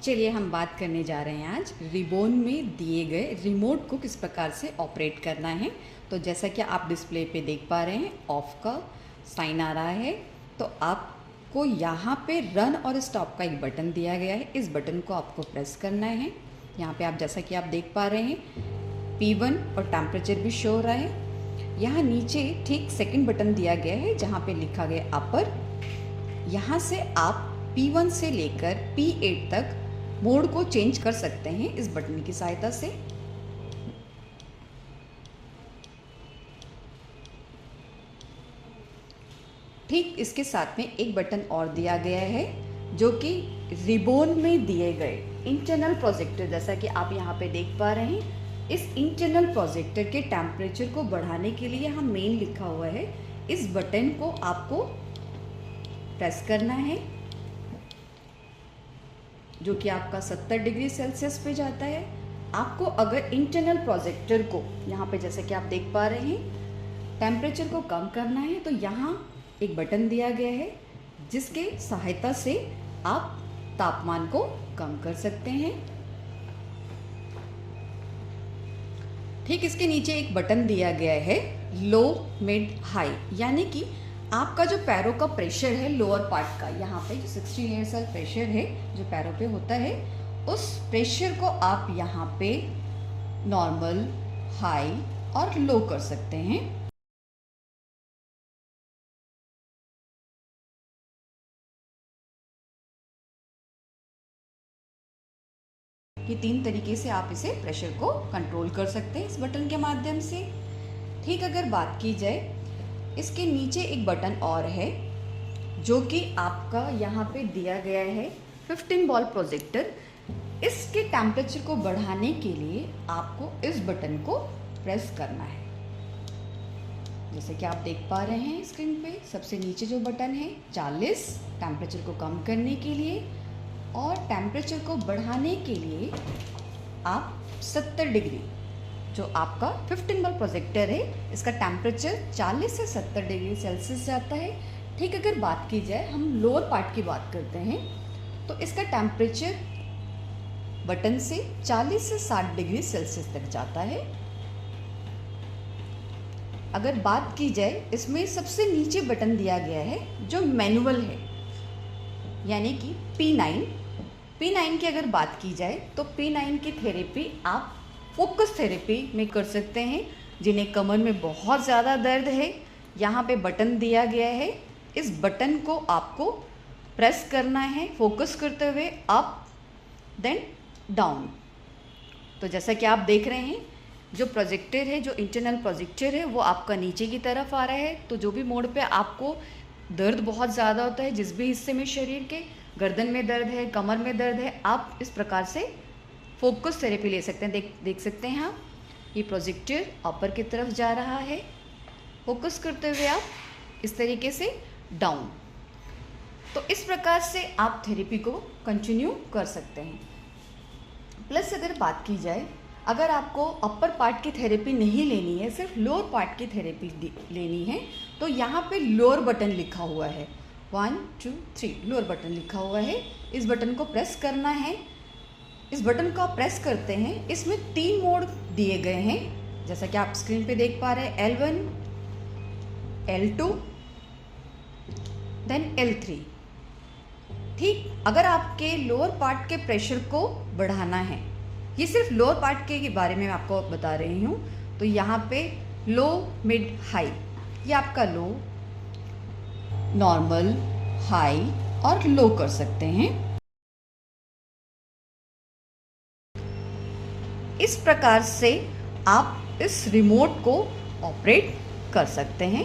चलिए हम बात करने जा रहे हैं आज रिबोन में दिए गए रिमोट को किस प्रकार से ऑपरेट करना है। तो जैसा कि आप डिस्प्ले पे देख पा रहे हैं ऑफ का साइन आ रहा है। तो आपको यहाँ पे रन और स्टॉप का एक बटन दिया गया है, इस बटन को आपको प्रेस करना है। यहाँ पे आप जैसा कि आप देख पा रहे हैं P1 और टेम्परेचर भी शो हो रहा है। यहाँ नीचे ठीक सेकंड बटन दिया गया है जहाँ पे लिखा गया अपर। यहाँ से आप P1 से लेकर P8 तक मोड को चेंज कर सकते हैं इस बटन की सहायता से। ठीक इसके साथ में एक बटन और दिया गया है जो कि रिबोन में दिए गए इंटरनल प्रोजेक्टर, जैसा कि आप यहाँ पे देख पा रहे हैं, इस इंटरनल प्रोजेक्टर के टेम्परेचर को बढ़ाने के लिए यहाँ मेन लिखा हुआ है। इस बटन को आपको प्रेस करना है जो कि आपका 70 डिग्री सेल्सियस पे जाता है। आपको अगर इंटरनल प्रोजेक्टर को यहाँ पे जैसे कि आप देख पा रहे हैं टेम्परेचर को कम करना है तो यहाँ एक बटन दिया गया है जिसके सहायता से आप तापमान को कम कर सकते हैं। ठीक इसके नीचे एक बटन दिया गया है लो मिड हाई, यानी कि आपका जो पैरों का प्रेशर है लोअर पार्ट का, यहाँ पे जो 60 एयरसेल प्रेशर है जो पैरों पे होता है, उस प्रेशर को आप यहाँ पे नॉर्मल, हाई और लो कर सकते हैं। ये 3 तरीके से आप इसे प्रेशर को कंट्रोल कर सकते हैं इस बटन के माध्यम से। ठीक अगर बात की जाए इसके नीचे एक बटन और है जो कि आपका यहाँ पे दिया गया है 15 वॉल्ट प्रोजेक्टर। इसके टेम्परेचर को बढ़ाने के लिए आपको इस बटन को प्रेस करना है। जैसे कि आप देख पा रहे हैं स्क्रीन पे सबसे नीचे जो बटन है 40 टेम्परेचर को कम करने के लिए, और टेम्परेचर को बढ़ाने के लिए आप 70 डिग्री, जो आपका 15 वॉल्ट प्रोजेक्टर है इसका टेम्परेचर 40 से 70 डिग्री सेल्सियस जाता है। ठीक अगर बात की जाए हम लोअर पार्ट की बात करते हैं तो इसका टेम्परेचर बटन से 40 से 60 डिग्री सेल्सियस तक जाता है। अगर बात की जाए इसमें सबसे नीचे बटन दिया गया है जो मैनुअल है, यानी कि P9 की अगर बात की जाए तो P9 की थेरेपी आप फोकस थेरेपी में कर सकते हैं जिन्हें कमर में बहुत ज़्यादा दर्द है। यहाँ पे बटन दिया गया है, इस बटन को आपको प्रेस करना है फोकस करते हुए अप देन डाउन। तो जैसा कि आप देख रहे हैं जो प्रोजेक्टर है, जो इंटरनल प्रोजेक्टर है वो आपका नीचे की तरफ आ रहा है। तो जो भी मोड पे आपको दर्द बहुत ज़्यादा होता है, जिस भी हिस्से में शरीर के, गर्दन में दर्द है, कमर में दर्द है, आप इस प्रकार से फोकस थेरेपी ले सकते हैं। देख सकते हैं आप ये प्रोजेक्टर अपर की तरफ जा रहा है, फोकस करते हुए आप इस तरीके से डाउन। तो इस प्रकार से आप थेरेपी को कंटिन्यू कर सकते हैं। प्लस अगर बात की जाए अगर आपको अपर पार्ट की थेरेपी नहीं लेनी है, सिर्फ लोअर पार्ट की थेरेपी लेनी है, तो यहाँ पे लोअर बटन लिखा हुआ है 1 2 3 लोअर बटन लिखा हुआ है। इस बटन को प्रेस करना है। इस बटन को आप प्रेस करते हैं, इसमें 3 मोड दिए गए हैं जैसा कि आप स्क्रीन पे देख पा रहे हैं L1, L2 देन L3। ठीक अगर आपके लोअर पार्ट के प्रेशर को बढ़ाना है, ये सिर्फ लोअर पार्ट के बारे में मैं आपको बता रही हूँ, तो यहाँ पे लो मिड हाई, ये आपका लो, नॉर्मल, हाई और लो कर सकते हैं। इस प्रकार से आप इस रिमोट को ऑपरेट कर सकते हैं।